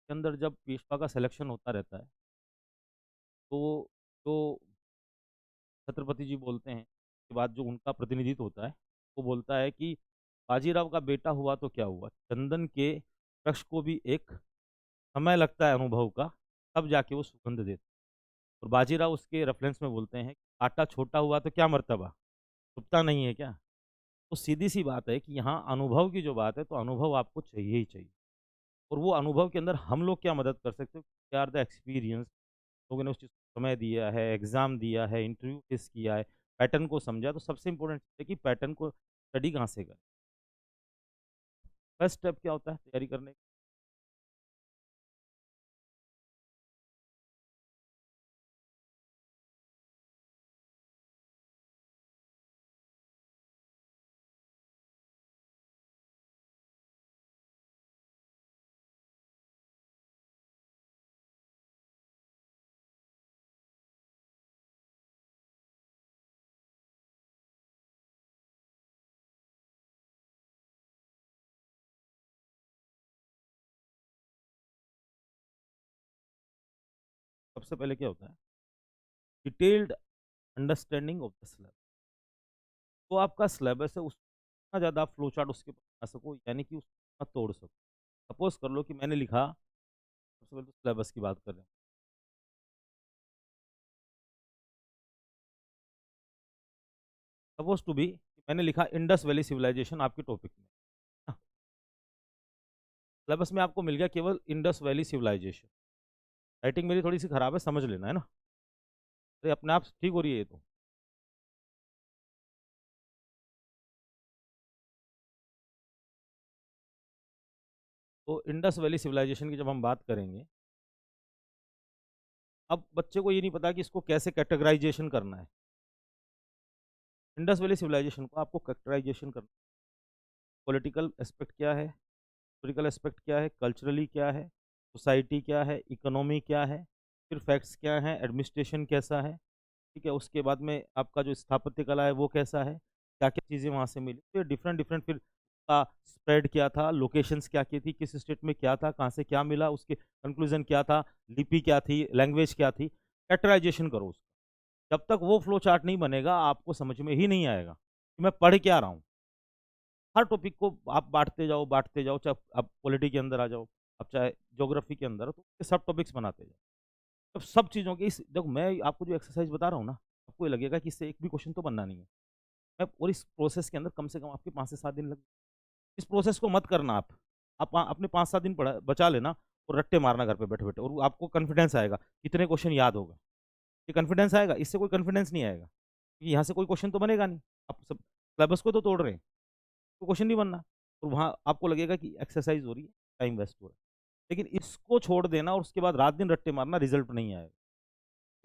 के अंदर जब पेशवा का सिलेक्शन होता रहता है, तो जो छत्रपति जी बोलते हैं, उसके बाद जो उनका प्रतिनिधित्व होता है, वो बोलता है कि बाजीराव का बेटा हुआ तो क्या हुआ, चंदन के वृक्ष को भी एक समय लगता है अनुभव का, तब जाके वो सुगंध देता है। और बाजीराव उसके रेफरेंस में बोलते हैं, आटा छोटा हुआ तो क्या मर्तबा, छुपता नहीं है क्या। तो सीधी सी बात है कि यहाँ अनुभव की जो बात है, तो अनुभव आपको चाहिए ही चाहिए। और वो अनुभव के अंदर हम लोग क्या मदद कर सकते हैं, क्या आर द एक्सपीरियंस, लोगों ने उस चीज़ को समय दिया है, एग्ज़ाम दिया है, इंटरव्यू फेस किया है, पैटर्न को समझा। तो सबसे इम्पोर्टेंट चीज़ है कि पैटर्न को स्टडी कहाँ से करें। फर्स्ट स्टेप क्या होता है तैयारी करने का? सबसे पहले क्या होता है, detailed understanding of the syllabus. तो आपका सिलेबस है उतना ज़्यादा आप फ्लो चार्ट उसके बना सको, यानी कि उसको तोड़ सको। सपोज कर लो कि मैंने लिखा, सबसे पहले तो सिलेबस की बात कर रहे हैं। सपोज टू बी मैंने लिखा इंडस वैली सिविलाइजेशन आपके टॉपिक में। सिलेबस में आपको मिल गया केवल इंडस वैली सिविलाइजेशन। राइटिंग मेरी थोड़ी सी खराब है, समझ लेना है ना, अरे अपने आप ठीक हो रही है ये तो। तो इंडस वैली सिविलाइजेशन की जब हम बात करेंगे, अब बच्चे को ये नहीं पता कि इसको कैसे कैटेगराइजेशन करना है। इंडस वैली सिविलाइजेशन को आपको कैटेगराइजेशन करना, पॉलिटिकल एस्पेक्ट क्या है, हिस्टोरिकल एस्पेक्ट क्या है, कल्चरली क्या है, सोसाइटी क्या है, इकोनॉमी क्या है, फिर फैक्ट्स क्या है, एडमिनिस्ट्रेशन कैसा है, ठीक है, उसके बाद में आपका जो स्थापत्य कला है वो कैसा है, क्या क्या चीज़ें वहाँ से मिली, तो डिफरेंट डिफरेंट, फिर का स्प्रेड क्या था, लोकेशंस क्या क्या थी, किस स्टेट में क्या था, कहाँ से क्या मिला, उसके कंक्लूजन क्या था, लिपि क्या थी, लैंग्वेज क्या थी, कैटेगराइजेशन करो उसका। जब तक वो फ्लो चार्ट नहीं बनेगा आपको समझ में ही नहीं आएगा कि मैं पढ़ क्या रहा हूँ। हर टॉपिक को आप बांटते जाओ, चाहे आप पॉलिटी के अंदर आ जाओ, आप चाहे ज्योग्राफी के अंदर हो, तो सब टॉपिक्स बनाते जाओ। अब सब चीज़ों की इस देखो, मैं आपको जो एक्सरसाइज बता रहा हूँ ना, आपको ये लगेगा कि इससे एक भी क्वेश्चन तो बनना नहीं है। मैं और इस प्रोसेस के अंदर कम से कम आपके 5 से 7 दिन लग, इस प्रोसेस को मत करना आप अपने 5-7 दिन पढ़ा बचा लेना और रट्टे मारना घर पे बैठे-बैठे, और आपको कॉन्फिडेंस आएगा, कितने क्वेश्चन याद होगा। ये कॉन्फिडेंस आएगा, इससे कोई कॉन्फिडेंस नहीं आएगा, क्योंकि यहाँ से कोई क्वेश्चन तो बनेगा नहीं। आप सब सिलेबस को तो तोड़ रहे हैं, तो क्वेश्चन नहीं बनना, और वहाँ आपको लगेगा कि एक्सरसाइज हो रही है, टाइम वेस्ट हो रहा है। लेकिन इसको छोड़ देना और उसके बाद रात दिन रट्टे मारना, रिजल्ट नहीं आएगा,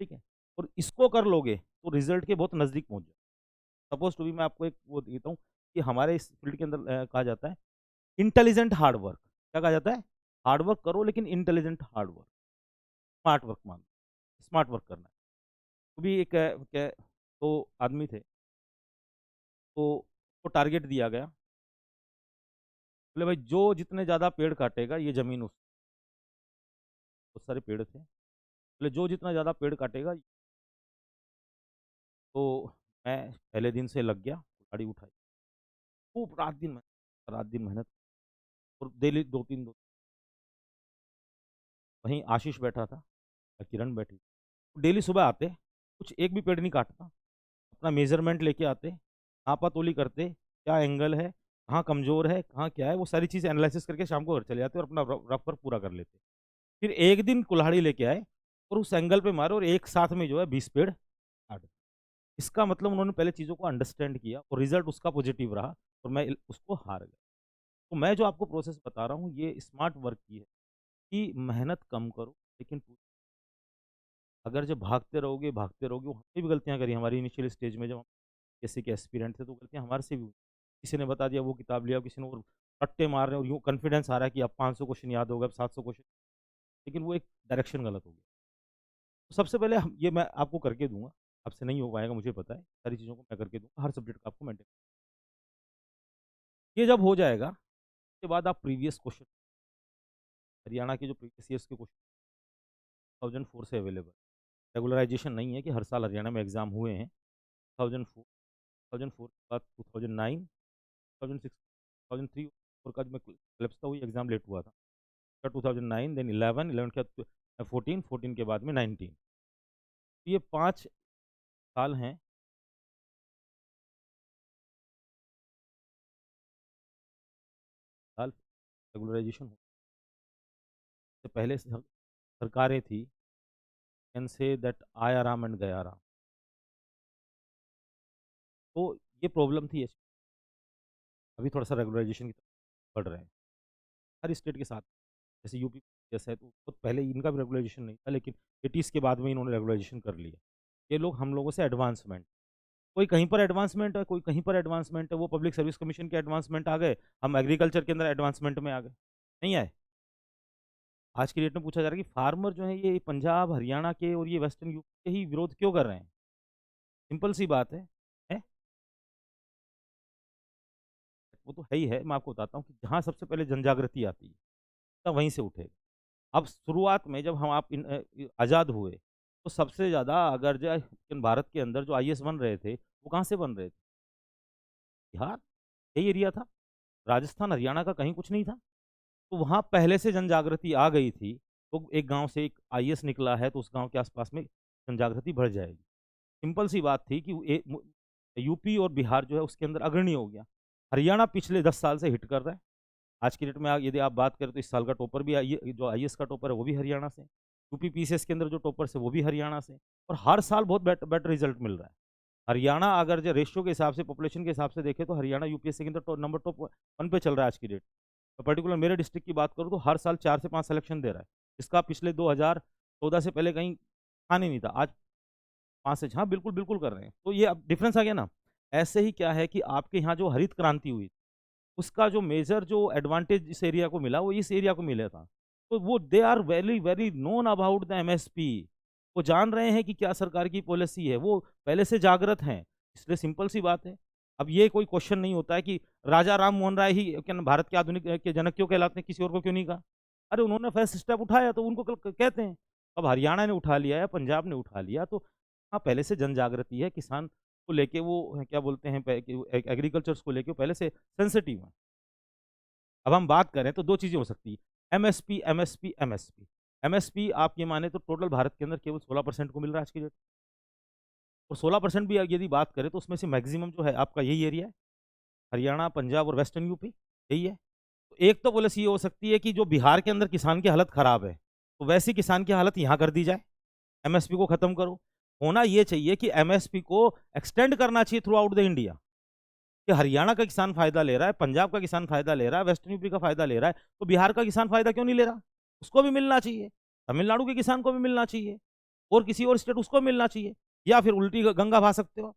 ठीक है? और इसको कर लोगे तो रिजल्ट के बहुत नज़दीक पहुँच जाओ। सपोज़ टू बी मैं आपको एक वो देता हूँ कि हमारे इस फील्ड के अंदर कहा जाता है इंटेलिजेंट हार्ड वर्क। क्या कहा जाता है? हार्ड वर्क करो लेकिन intelligent hard work, smart work मानो, स्मार्ट वर्क करना है। तो भी एक 2 आदमी थे, तो उसको टारगेट दिया गया, बोले भाई जो जितने ज़्यादा पेड़ काटेगा ये ज़मीन उस, बहुत सारे पेड़ थे, बोले जो जितना ज़्यादा पेड़ काटेगा। तो मैं पहले दिन से लग गया, गाड़ी उठाई, खूब रात दिन मेहनत, और डेली 2-3 वहीं आशीष बैठा था, किरण बैठी, डेली सुबह आते, कुछ एक भी पेड़ नहीं काटता, अपना मेजरमेंट लेके आते, नापा-तोली करते, क्या एंगल है, कहाँ कमज़ोर है, कहाँ क्या है, वो सारी चीज़ एनालिसिस करके शाम को घर चले जाते और अपना रफ वर्क पूरा कर लेते। फिर एक दिन कुल्हाड़ी लेके आए और उस एंगल पे मारे और एक साथ में जो है 20 पेड़ काट दिए। इसका मतलब उन्होंने पहले चीज़ों को अंडरस्टैंड किया और रिजल्ट उसका पॉजिटिव रहा, और मैं उसको हार गया। तो मैं जो आपको प्रोसेस बता रहा हूँ ये स्मार्ट वर्क की है, कि मेहनत कम करो, लेकिन अगर जब भागते रहोगे, हमने भी गलतियाँ करी हमारी इनिशियल स्टेज में, जब हम जैसे कि एस्पिरेंट थे, तो गलतियाँ हमारे से भी हुई। किसी ने बता दिया वो किताब लिया, किसी ने और रट्टे मार रहे हैं, और यूँ कॉन्फिडेंस आ रहा है कि अब 500 क्वेश्चन याद होगा, अब 700 क्वेश्चन, लेकिन वो एक डायरेक्शन गलत हो गया। तो सबसे पहले हम ये मैं आपको करके दूँगा, आपसे नहीं हो पाएगा मुझे पता है, सारी चीज़ों को मैं करके दूँगा, हर सब्जेक्ट का आपको मेंटेन, ये जब हो जाएगा, उसके बाद आप प्रीवियस क्वेश्चन, हरियाणा के जो प्रीवियस ईयर्स के क्वेश्चन 2004 से अवेलेबल, रेगुलराइजेशन नहीं है कि हर साल हरियाणा में एग्ज़ाम हुए हैं। 2004 2004 के बाद 2009, 2006, 2003 और का जो मैं क्लब्स था वही एग्ज़ाम लेट हुआ था। फिर 2009 देन 11, 11 के बाद 14, 14 के बाद में 19। ये 5 साल हैं। साल रेगुलराइजेशन हो, से पहले सरकारें थी, कैन से दैट आया राम एंड गया राम। तो ये प्रॉब्लम थी, अभी थोड़ा सा रेगुलराइजेशन की तरफ बढ़ रहे हैं हर स्टेट के साथ। जैसे यूपी जैसा है, तो बहुत पहले इनका भी रेगुलाइजेशन नहीं था, लेकिन 80s के बाद में इन्होंने रेगुलाइजेशन कर लिया। ये लोग हम लोगों से एडवांसमेंट, कोई कहीं पर एडवांसमेंट है, कोई कहीं पर एडवांसमेंट है, वो पब्लिक सर्विस कमीशन के एडवांसमेंट आ गए, हम एग्रीकल्चर के अंदर एडवांसमेंट में आ गए, नहीं आए। आज की डेट में पूछा जा रहा है कि फार्मर जो है ये पंजाब हरियाणा के और ये वेस्टर्न यूपी के ही विरोध क्यों कर रहे हैं। सिंपल सी बात है? वो तो है ही है, मैं आपको बताता हूँ कि जहाँ सबसे पहले जन जागृति आती है, तब वहीं से उठेगा। अब शुरुआत में जब हम आज़ाद हुए, तो सबसे ज़्यादा अगर जो भारत के अंदर जो आईएएस बन रहे थे, वो कहाँ से बन रहे थे? बिहार, यही एरिया था। राजस्थान, हरियाणा का कहीं कुछ नहीं था। तो वहाँ पहले से जनजागृति आ गई थी। तो एक गाँव से एक आईएएस निकला है, तो उस गाँव के आस-पास में जनजागृति बढ़ जाएगी। सिंपल सी बात थी कि यूपी और बिहार जो है उसके अंदर अग्रणी हो गया। हरियाणा पिछले 10 साल से हिट कर रहा है। आज की डेट में यदि आप बात करें तो इस साल का टॉपर भी जो आईएएस का टॉपर है वो भी हरियाणा से। यूपी पीसीएस के अंदर जो टॉपर्स है वो भी हरियाणा से, और हर साल बहुत बेटर रिजल्ट मिल रहा है। हरियाणा अगर जो रेशियो के हिसाब से, पॉपुलेशन के हिसाब से देखें, तो हरियाणा यूपीएससी के अंदर नंबर टॉप 1 पे चल रहा है आज की डेट। तो पर्टिकुलर मेरे डिस्ट्रिक्ट की बात करूँ तो हर साल 4 से 5 सिलेक्शन दे रहा है, जिसका पिछले 2014 से पहले कहीं खाने नहीं था। आज 5 से, हाँ बिल्कुल बिल्कुल कर रहे हैं। तो ये अब डिफरेंस आ गया ना। ऐसे ही क्या है कि आपके यहाँ जो हरित क्रांति हुई, उसका जो मेजर जो एडवांटेज इस एरिया को मिला, वो इस एरिया को मिला था। तो वो they are very very known about the MSP. वो जान रहे हैं कि क्या सरकार की पॉलिसी है, वो पहले से जागृत हैं। इसलिए सिंपल सी बात है। अब ये कोई क्वेश्चन नहीं होता है कि राजा राम मोहन राय ही क्या ना भारत के आधुनिक के जनक क्यों कहलाते हैं, किसी और को क्यों नहीं कहा? अरे उन्होंने फर्स्ट स्टेप उठाया तो उनको कहते हैं। अब हरियाणा ने उठा लिया है, पंजाब ने उठा लिया, तो हाँ पहले से जन जागृति है। किसान को लेके वो क्या बोलते हैं, एग्रीकल्चर को लेके वो पहले से सेंसिटिव है। अब हम बात करें तो दो चीज़ें हो सकती है, एमएसपी एमएसपी एमएसपी। एमएसपी आप ये माने तो टोटल भारत के अंदर केवल 16% को मिल रहा है आज की डेट। और 16% भी यदि बात करें तो उसमें से मैक्सिमम जो है आपका यही एरिया है, हरियाणा, पंजाब और वेस्टर्न यूपी, यही है। तो एक तो पॉलिसी ये हो सकती है कि जो बिहार के अंदर किसान की हालत खराब है, तो वैसी किसान की हालत यहाँ कर दी जाए, एमएसपी को खत्म करो। होना ये चाहिए कि एमएसपी को एक्सटेंड करना चाहिए थ्रू आउट द इंडिया, कि हरियाणा का किसान फायदा ले रहा है, पंजाब का किसान फायदा ले रहा है, वेस्टर्न यूपी का फायदा ले रहा है, तो बिहार का किसान फायदा क्यों नहीं ले रहा? उसको भी मिलना चाहिए। तमिलनाडु के किसान को भी मिलना चाहिए, और किसी और स्टेट उसको मिलना चाहिए। या फिर उल्टी गंगा भा सकते हो।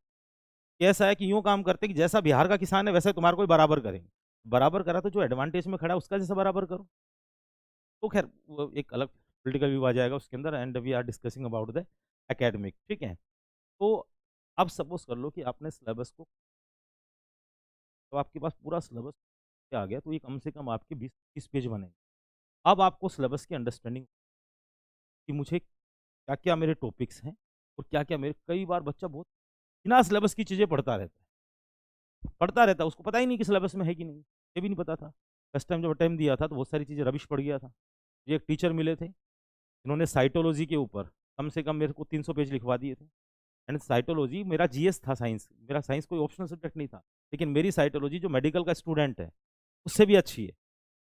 कैसा है कि यूं काम करते कि जैसा बिहार का किसान है वैसा तुम्हारे को भी बराबर करेंगे। बराबर करा तो जो एडवांटेज में खड़ा है उसका जैसा बराबर करो। तो खैर वो एक अलग पॉलिटिकल व्यू आ जाएगा उसके अंदर, and we are discussing about the academic, ठीक है। तो अब सपोज कर लो कि आपने सिलेबस को, तो आपके पास पूरा सिलेबस आ गया, तो ये कम से कम आपके 20-30 पेज बनेंगे। अब आपको सिलेबस की अंडरस्टैंडिंग कि मुझे क्या क्या मेरे टॉपिक्स हैं, और क्या क्या मेरे, कई बार बच्चा बहुत बिना सिलेबस की चीज़ें पढ़ता रहता है, उसको पता ही नहीं कि सिलेबस में है कि नहीं, ये भी नहीं पता था। फर्स्ट टाइम जब अटेम्प्ट दिया था तो बहुत सारी चीज़ें रबिश पड़ गया था। ये एक टीचर मिले थे, इन्होंने साइटोलॉजी के ऊपर कम से कम मेरे को 300 पेज लिखवा दिए थे। एंड साइटोलॉजी मेरा जीएस था, साइंस, मेरा साइंस कोई ऑप्शनल सब्जेक्ट नहीं था, लेकिन मेरी साइटोलॉजी जो मेडिकल का स्टूडेंट है उससे भी अच्छी है।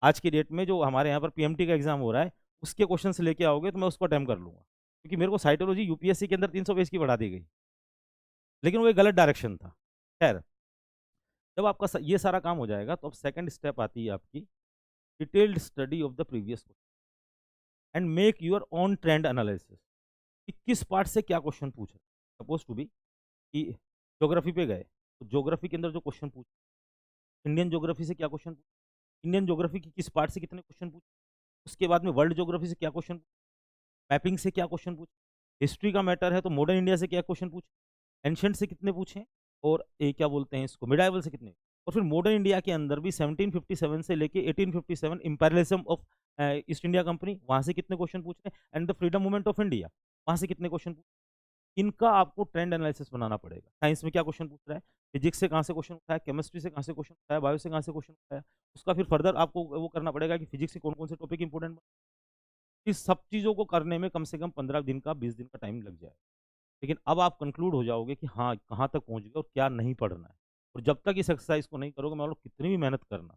आज की डेट में जो हमारे यहाँ पर पीएमटी का एग्जाम हो रहा है, उसके क्वेश्चन से लेके आओगे तो मैं उसको अटेम्प्ट कर लूँगा, क्योंकि मेरे को साइटोलॉजी यूपीएससी के अंदर 300 पेज की बढ़ा दी गई, लेकिन वो एक गलत डायरेक्शन था। खैर, जब आपका ये सारा काम हो जाएगा तो अब सेकंड स्टेप आती है आपकी detailed study of the previous and make your own trend analysis, कि किस पार्ट से क्या क्वेश्चन पूछा। सपोज टू बी कि ज्योग्राफी पे गए, तो ज्योग्राफी के अंदर जो क्वेश्चन पूछ, इंडियन ज्योग्राफी से क्या क्वेश्चन, इंडियन ज्योग्राफी की किस पार्ट से कितने क्वेश्चन पूछे, उसके बाद में वर्ल्ड ज्योग्राफी से क्या क्वेश्चन, मैपिंग से क्या क्वेश्चन पूछे, हिस्ट्री का मैटर है तो मॉडर्न इंडिया से क्या क्वेश्चन पूछे, एंशंट से कितने पूछे, और क्या बोलते हैं इसको, मिडाइवल से कितने, और फिर मॉडर्न इंडिया के अंदर भी 1757 से लेके 1857 imperialism of east India company, वहां से कितने क्वेश्चन पूछे, and the freedom movement of India, वहां से कितने क्वेश्चन पूछे। इनका आपको ट्रेंड एनालिसिस बनाना पड़ेगा। साइंस में क्या क्वेश्चन पूछ रहा है, फिजिक्स से कहाँ से क्वेश्चन उठाया, केमिस्ट्री से कहाँ से क्वेश्चन उठाया, बायो से कहाँ से क्वेश्चन उठाया, उसका फिर फर्दर आपको वो करना पड़ेगा कि फिजिक्स से कौन कौन से टॉपिक इंपोर्टेंट। इस सब चीज़ों को करने में कम से कम 15 दिन का 20 दिन का टाइम लग जाए। लेकिन अब आप कंक्लूड हो जाओगे कि हाँ कहाँ तक पहुँच गए और क्या नहीं पढ़ना है। और जब तक इस एक्सरसाइज को नहीं करोगे, मान लो कितनी भी मेहनत करना,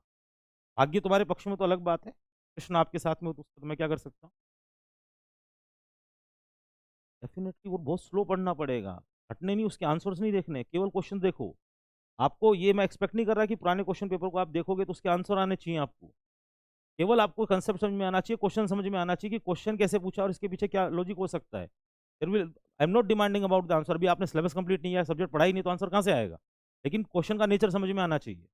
भाग्य तुम्हारे पक्ष में तो अलग बात है, कृष्ण आपके साथ में हो तो उसको तो मैं क्या कर सकता हूँ। डेफिनेटली वो बहुत स्लो पढ़ना पड़ेगा, हटने नहीं, उसके आंसर्स नहीं देखने, केवल क्वेश्चन देखो। आपको ये मैं एक्सपेक्ट नहीं कर रहा कि पुराने क्वेश्चन पेपर को आप देखोगे तो उसके आंसर आने चाहिए आपको। केवल आपको कंसेप्ट समझ में आना चाहिए, क्वेश्चन समझ में आना चाहिए कि क्वेश्चन कैसे पूछा और इसके पीछे क्या लॉजिक हो सकता है। फिर भी I am not demanding about the answer, भी आपने सिलेबस कंप्लीट नहीं किया, सब्जेक्ट पढ़ा ही नहीं, तो आंसर कहाँ से आएगा। लेकिन क्वेश्चन का नेचर समझ में आना चाहिए,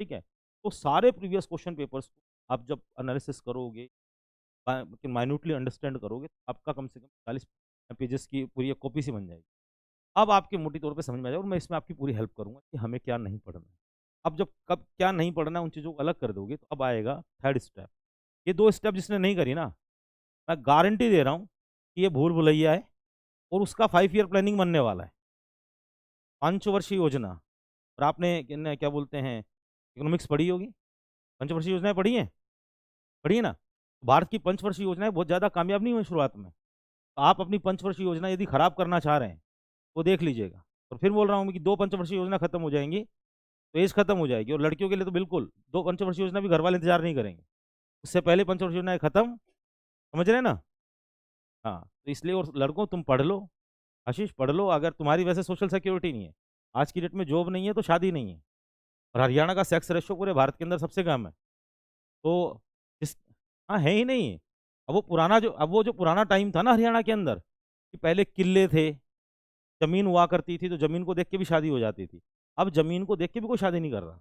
ठीक है। तो सारे प्रीवियस क्वेश्चन पेपर्स को आप जब एनालिसिस करोगे, माइन्यूटली अंडरस्टैंड करोगे, तो आपका कम से कम 40 पेजेस की पूरी एक कॉपी सी बन जाएगी। अब आपके मोटी तौर पे समझ में आ जाए, और मैं इसमें आपकी पूरी हेल्प करूंगा कि हमें क्या नहीं पढ़ना है। अब जब कब क्या नहीं पढ़ना है उन चीज़ों को अलग कर दोगे, तो अब आएगा थर्ड स्टेप। ये दो स्टेप जिसने नहीं करी ना, मैं गारंटी दे रहा हूँ कि ये भूल भुलैया है, और उसका 5 ईयर प्लानिंग बनने वाला है, 5 वर्षीय योजना। और आपने क्या बोलते हैं, इकोनॉमिक्स पढ़ी होगी, पंचवर्षीय योजनाएं पढ़ी हैं, पढ़ी है ना। भारत की पंचवर्षीय योजनाएं बहुत ज़्यादा कामयाब नहीं हुई शुरुआत में। तो आप अपनी पंचवर्षीय योजना यदि खराब करना चाह रहे हैं, वो देख लीजिएगा। और फिर बोल रहा हूँ मैं कि 2 पंचवर्षीय योजना खत्म हो जाएंगी तो एज खत्म हो जाएगी। और लड़कियों के लिए तो बिल्कुल 2 पंचवर्षीय योजना भी घर वाले इंतजार नहीं करेंगे, उससे पहले पंचवर्षीय योजना खत्म, समझ रहे हैं ना। हाँ, तो इसलिए, और लड़कों तुम पढ़ लो, आशीष पढ़ लो। अगर तुम्हारी वैसे सोशल सिक्योरिटी नहीं है, आज की डेट में जॉब नहीं है तो शादी नहीं है। और हरियाणा का सेक्स रेशो पूरे भारत के अंदर सबसे कम है। तो इस, हाँ है ही नहीं। अब वो जो पुराना टाइम था ना हरियाणा के अंदर, कि पहले किले थे, जमीन हुआ करती थी, तो जमीन को देख के भी शादी हो जाती थी। अब जमीन को देख के भी कोई शादी नहीं कर रहा।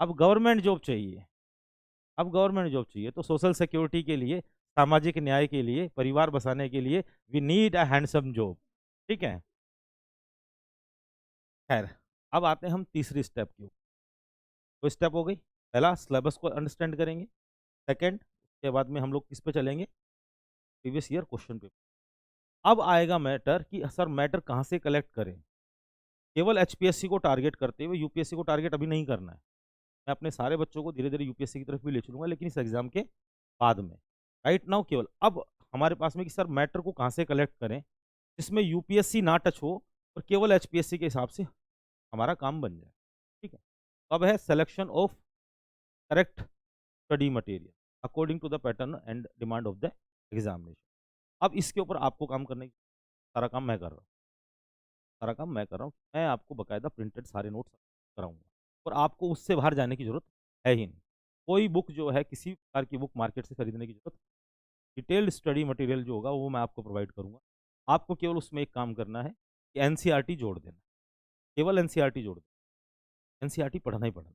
अब गवर्नमेंट जॉब चाहिए, अब गवर्नमेंट जॉब चाहिए। तो सोशल सिक्योरिटी के लिए, सामाजिक न्याय के लिए, परिवार बसाने के लिए we need a handsome job. ठीक है, खैर। अब आते हैं हम तीसरी स्टेप की। तो स्टेप हो गई, पहला सिलेबस को अंडरस्टैंड करेंगे, सेकंड उसके बाद में हम लोग किस पे चलेंगे, प्रीवियस ईयर क्वेश्चन पे। अब आएगा मैटर कि सर मैटर कहाँ से कलेक्ट करें। केवल एचपीएससी को टारगेट करते हुए यूपीएससी को टारगेट अभी नहीं करना है। मैं अपने सारे बच्चों को धीरे धीरे यूपीएससी की तरफ भी ले चलूंगा, लेकिन इस एग्जाम के बाद में। राइट नाउ केवल अब हमारे पास में कि सर मैटर को कहाँ से कलेक्ट करें जिसमें यूपीएससी ना टच हो और केवल एचपीएससी के हिसाब से हमारा काम बन जाए। ठीक है, तो अब है selection of correct study material according to the pattern and demand of the examination. अब इसके ऊपर आपको काम करने की, सारा काम मैं कर रहा हूँ, सारा काम मैं कर रहा हूँ। मैं आपको बकायदा प्रिंटेड सारे नोट्स कराऊंगा, और आपको उससे बाहर जाने की जरूरत है ही नहीं। कोई बुक जो है, किसी प्रकार की बुक मार्केट से खरीदने की जरूरत, डिटेल्ड स्टडी मटेरियल जो होगा वो मैं आपको प्रोवाइड करूंगा। आपको केवल उसमें एक काम करना है कि एनसीईआरटी जोड़ देना, केवल एनसीईआरटी जोड़ देना, एनसीईआरटी पढ़ना ही पढ़ना,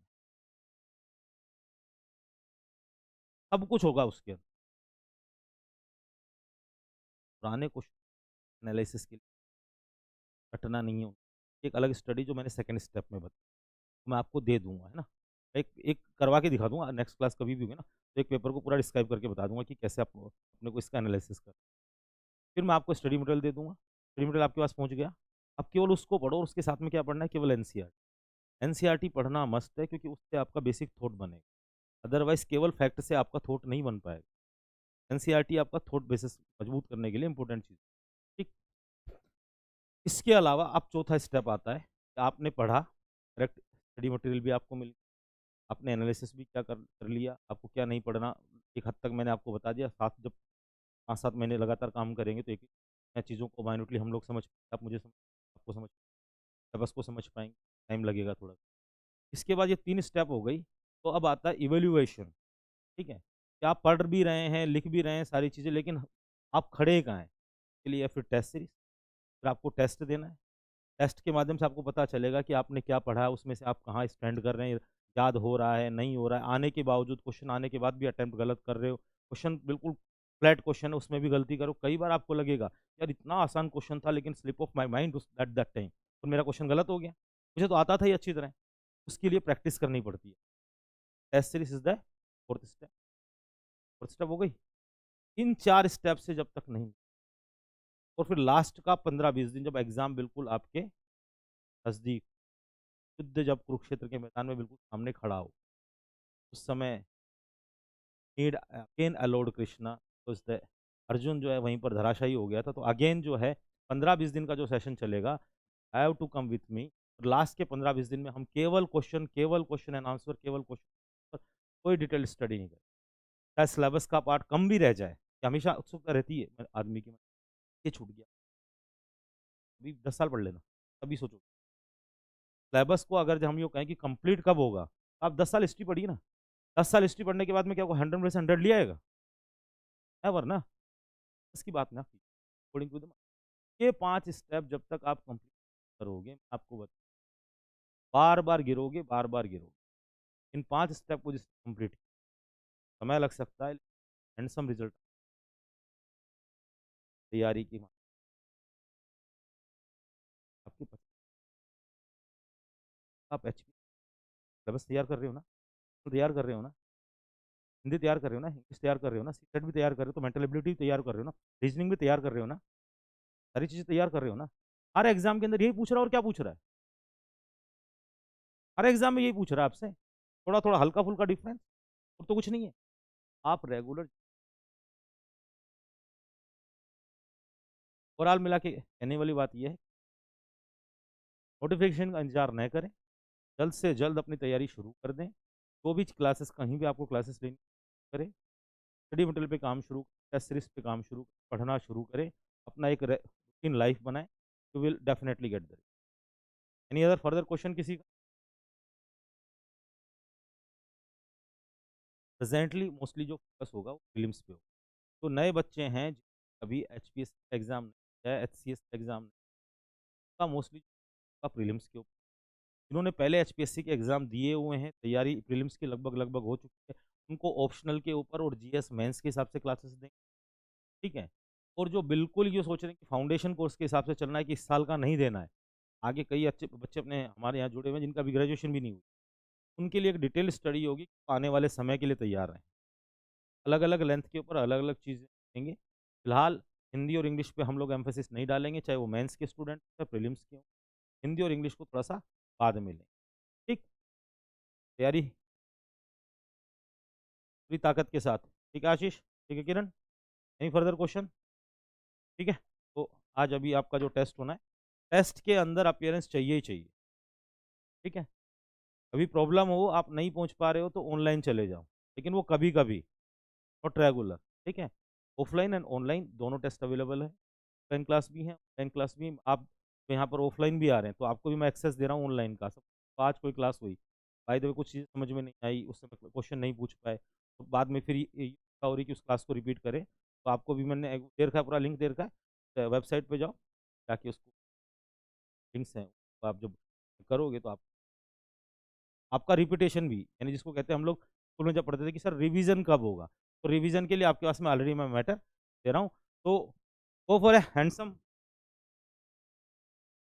सब कुछ होगा उसके अंदर। पुराने क्वेश्चन एनालिसिस के लिए रटना नहीं हो, एक अलग स्टडी जो मैंने सेकंड स्टेप में बताया मैं आपको दे दूंगा, है ना। एक एक करवा के दिखा दूंगा, नेक्स्ट क्लास कभी भी होगी ना, तो एक पेपर को पूरा डिस्क्राइब करके बता दूंगा कि कैसे आप अपने को इसका एनालिसिस कर। फिर मैं आपको स्टडी मटेरियल दे दूंगा, स्टडी मटेरियल आपके पास पहुंच गया। अब केवल उसको पढ़ो, और उसके साथ में क्या पढ़ना है, केवल एनसीईआरटी। एनसीईआरटी पढ़ना मस्ट है, क्योंकि उससे आपका बेसिक थॉट बनेगा। अदरवाइज केवल फैक्ट से आपका थॉट नहीं बन पाएगा। एनसीईआरटी आपका थॉट बेसिस मजबूत करने के लिए इंपॉर्टेंट चीज़। ठीक, इसके अलावा अब चौथा स्टेप आता है कि आपने पढ़ा, करेक्ट स्टडी मटेरियल भी आपको मिल, आपने एनालिसिस भी क्या कर लिया, आपको क्या नहीं पढ़ना एक हद तक मैंने आपको बता दिया। साथ जब 5-7 महीने लगातार काम करेंगे तो एक एक चीज़ों को माइन्यूटली हम लोग समझ, आप मुझे समझ, आपको समझ, बस को समझ पाएंगे, टाइम लगेगा थोड़ा। इसके बाद ये 3 स्टेप हो गई। तो अब आता है इवेल्युएशन। ठीक है, कि आप पढ़ भी रहे हैं, लिख भी रहे हैं सारी चीज़ें, लेकिन आप खड़े कहाँ हैं, इसके लिए फिर टेस्ट सीरीज, फिर आपको टेस्ट देना है। टेस्ट के माध्यम से आपको पता चलेगा कि आपने क्या पढ़ा है, उसमें से आप कहाँ स्टैंड कर रहे हैं, याद हो रहा है नहीं हो रहा है, आने के बावजूद, क्वेश्चन आने के बाद भी अटेम्प्ट गलत कर रहे हो, क्वेश्चन बिल्कुल फ्लैट क्वेश्चन है उसमें भी गलती करो। कई बार आपको लगेगा यार इतना आसान क्वेश्चन था, लेकिन slip of my mind at that time, और मेरा क्वेश्चन गलत हो गया, मुझे तो आता था ही अच्छी तरह। उसके लिए प्रैक्टिस करनी पड़ती है। Test series is the fourth step. Fourth step हो गई। इन 4 स्टेप से जब तक नहीं, और फिर लास्ट का 15-20 दिन जब एग्जाम बिल्कुल आपके नजदीक, युद्ध जब कुरुक्षेत्र के मैदान में बिल्कुल सामने खड़ा हो, उस समय नीड अगेन अलोड कृष्णा, तो अर्जुन जो है वहीं पर धराशायी हो गया था। तो अगेन जो है 15-20 दिन का जो सेशन चलेगा, I have to come with me. Last के 15-20 दिन में हम केवल क्वेश्चन एंड आंसर, केवल क्वेश्चन, कोई डिटेल स्टडी नहीं करें। चाहे सिलेबस का पार्ट कम भी रह जाए, कि हमेशा उत्सुकता रहती है आदमी की, ये छूट गया, अभी 10 साल पढ़ लेना, तभी सोचो। सिलेबस को अगर हम यूँ कहें कि कंप्लीट कब होगा, आप 10 साल हिस्ट्री पढ़िए ना। 10 साल हिस्ट्री पढ़ने के बाद में क्या होगा, 100 में से 100 लिया आएगा, एवर ना। इसकी बात ना अकॉर्डिंग टू द, ये 5 स्टेप जब तक आप कंप्लीट करोगे, आपको बता, बार बार गिरोगे, बार बार गिरोगे। इन 5 स्टेप को जिस कंप्लीट, समय लग सकता है, हैंडसम रिजल्ट तैयारी की आपकी आप एच सिलेबस तैयार कर रहे हो ना, तो तैयार कर रहे हो ना, हिंदी तैयार कर रहे हो ना, इंग्लिश तैयार कर रहे हो ना, सीटेट भी तैयार कर रहे हो, तो मेंटल एबिलिटी तैयार कर रहे हो ना, रीजनिंग भी तैयार कर रहे हो ना। सारी चीज़ें तैयार कर रहे हो ना। हर एग्जाम के अंदर यही पूछ रहा है, और क्या पूछ रहा है, हर एग्जाम में यही पूछ रहा है आपसे, थोड़ा थोड़ा हल्का फुल्का डिफरेंस, और तो कुछ नहीं है। आप रेगुलर, ओवरऑल मिला के कहने वाली बात यह है, नोटिफिकेशन का इंतजार न करें, जल्द से जल्द अपनी तैयारी शुरू कर दें। जो भी क्लासेस, कहीं भी आपको क्लासेस लेनी करें, स्टडी मटेरियल पे काम शुरू, टेस्ट सीरीज पे काम शुरू, पढ़ना शुरू करें, अपना एक रूटीन लाइफ बनाएं, you will definitely get there. Any other further question किसी का? प्रेजेंटली मोस्टली जो फोकस होगा वो फिल्म्स पे होगा। तो नए बच्चे हैं, अभी एचपीएस एग्जाम या एचसीएस एग्जाम का मोस्टली का प्रीलिम्स के ऊपर, जिन्होंने पहले एचपीएससी के एग्जाम दिए हुए हैं, तैयारी प्रीलिम्स की लगभग लगभग हो चुकी है, उनको ऑप्शनल के ऊपर और जीएस मेंस के हिसाब से क्लासेस दें, ठीक है। और जो बिल्कुल ये सोच रहे हैं कि फाउंडेशन कोर्स के हिसाब से चलना है, कि इस साल का नहीं देना है, आगे कई अच्छे बच्चे अपने हमारे यहाँ जुड़े हुए हैं जिनका भी ग्रेजुएशन भी नहीं हुई, उनके लिए एक डिटेल स्टडी होगी, आने वाले समय के लिए तैयार रहें। अलग अलग लेंथ के ऊपर अलग अलग चीज़ें देंगे। फिलहाल हिंदी और इंग्लिश पे हम लोग एम्फोसिस नहीं डालेंगे, चाहे वो मेंस के स्टूडेंट या प्रीलिम्स के हों। हिंदी और इंग्लिश को थोड़ा सा बाद में लें, ठीक। तैयारी पूरी ताकत के साथ, ठीक है आशीष, ठीक है किरण, एनी फर्दर क्वेश्चन? ठीक है। तो आज अभी आपका जो टेस्ट होना है, टेस्ट के अंदर अपीयरेंस चाहिए ही चाहिए, ठीक है। अभी प्रॉब्लम हो, आप नहीं पहुंच पा रहे हो तो ऑनलाइन चले जाओ, लेकिन वो कभी कभी, नॉट रेगुलर, ठीक है। ऑफलाइन एंड ऑनलाइन दोनों टेस्ट अवेलेबल है, ऑफलाइन क्लास भी है, ऑनलाइन क्लास भी। आप यहाँ पर ऑफलाइन भी आ रहे हैं तो आपको भी मैं एक्सेस दे रहा हूँ ऑनलाइन का। सब तो आज कोई क्लास हुई, बाय द वे कुछ चीज़ समझ में नहीं आई, उस समय क्वेश्चन नहीं पूछ पाए, तो बाद में फिर ये इच्छा हो रही कि उस क्लास को रिपीट करें, तो आपको भी मैंने दे रखा है, पूरा लिंक दे रखा है, वेबसाइट पे जाओ, ताकि उसको लिंक्स हैं, तो आप जब करोगे तो आपका रिपीटेशन भी, यानी जिसको कहते हैं हम लोग स्कूल में जब पढ़ते थे कि सर रिवीजन कब होगा, तो रिवीजन के लिए आपके पास में ऑलरेडी मैं मैटर दे रहा हूँ। तो गो फॉर ए हैंडसम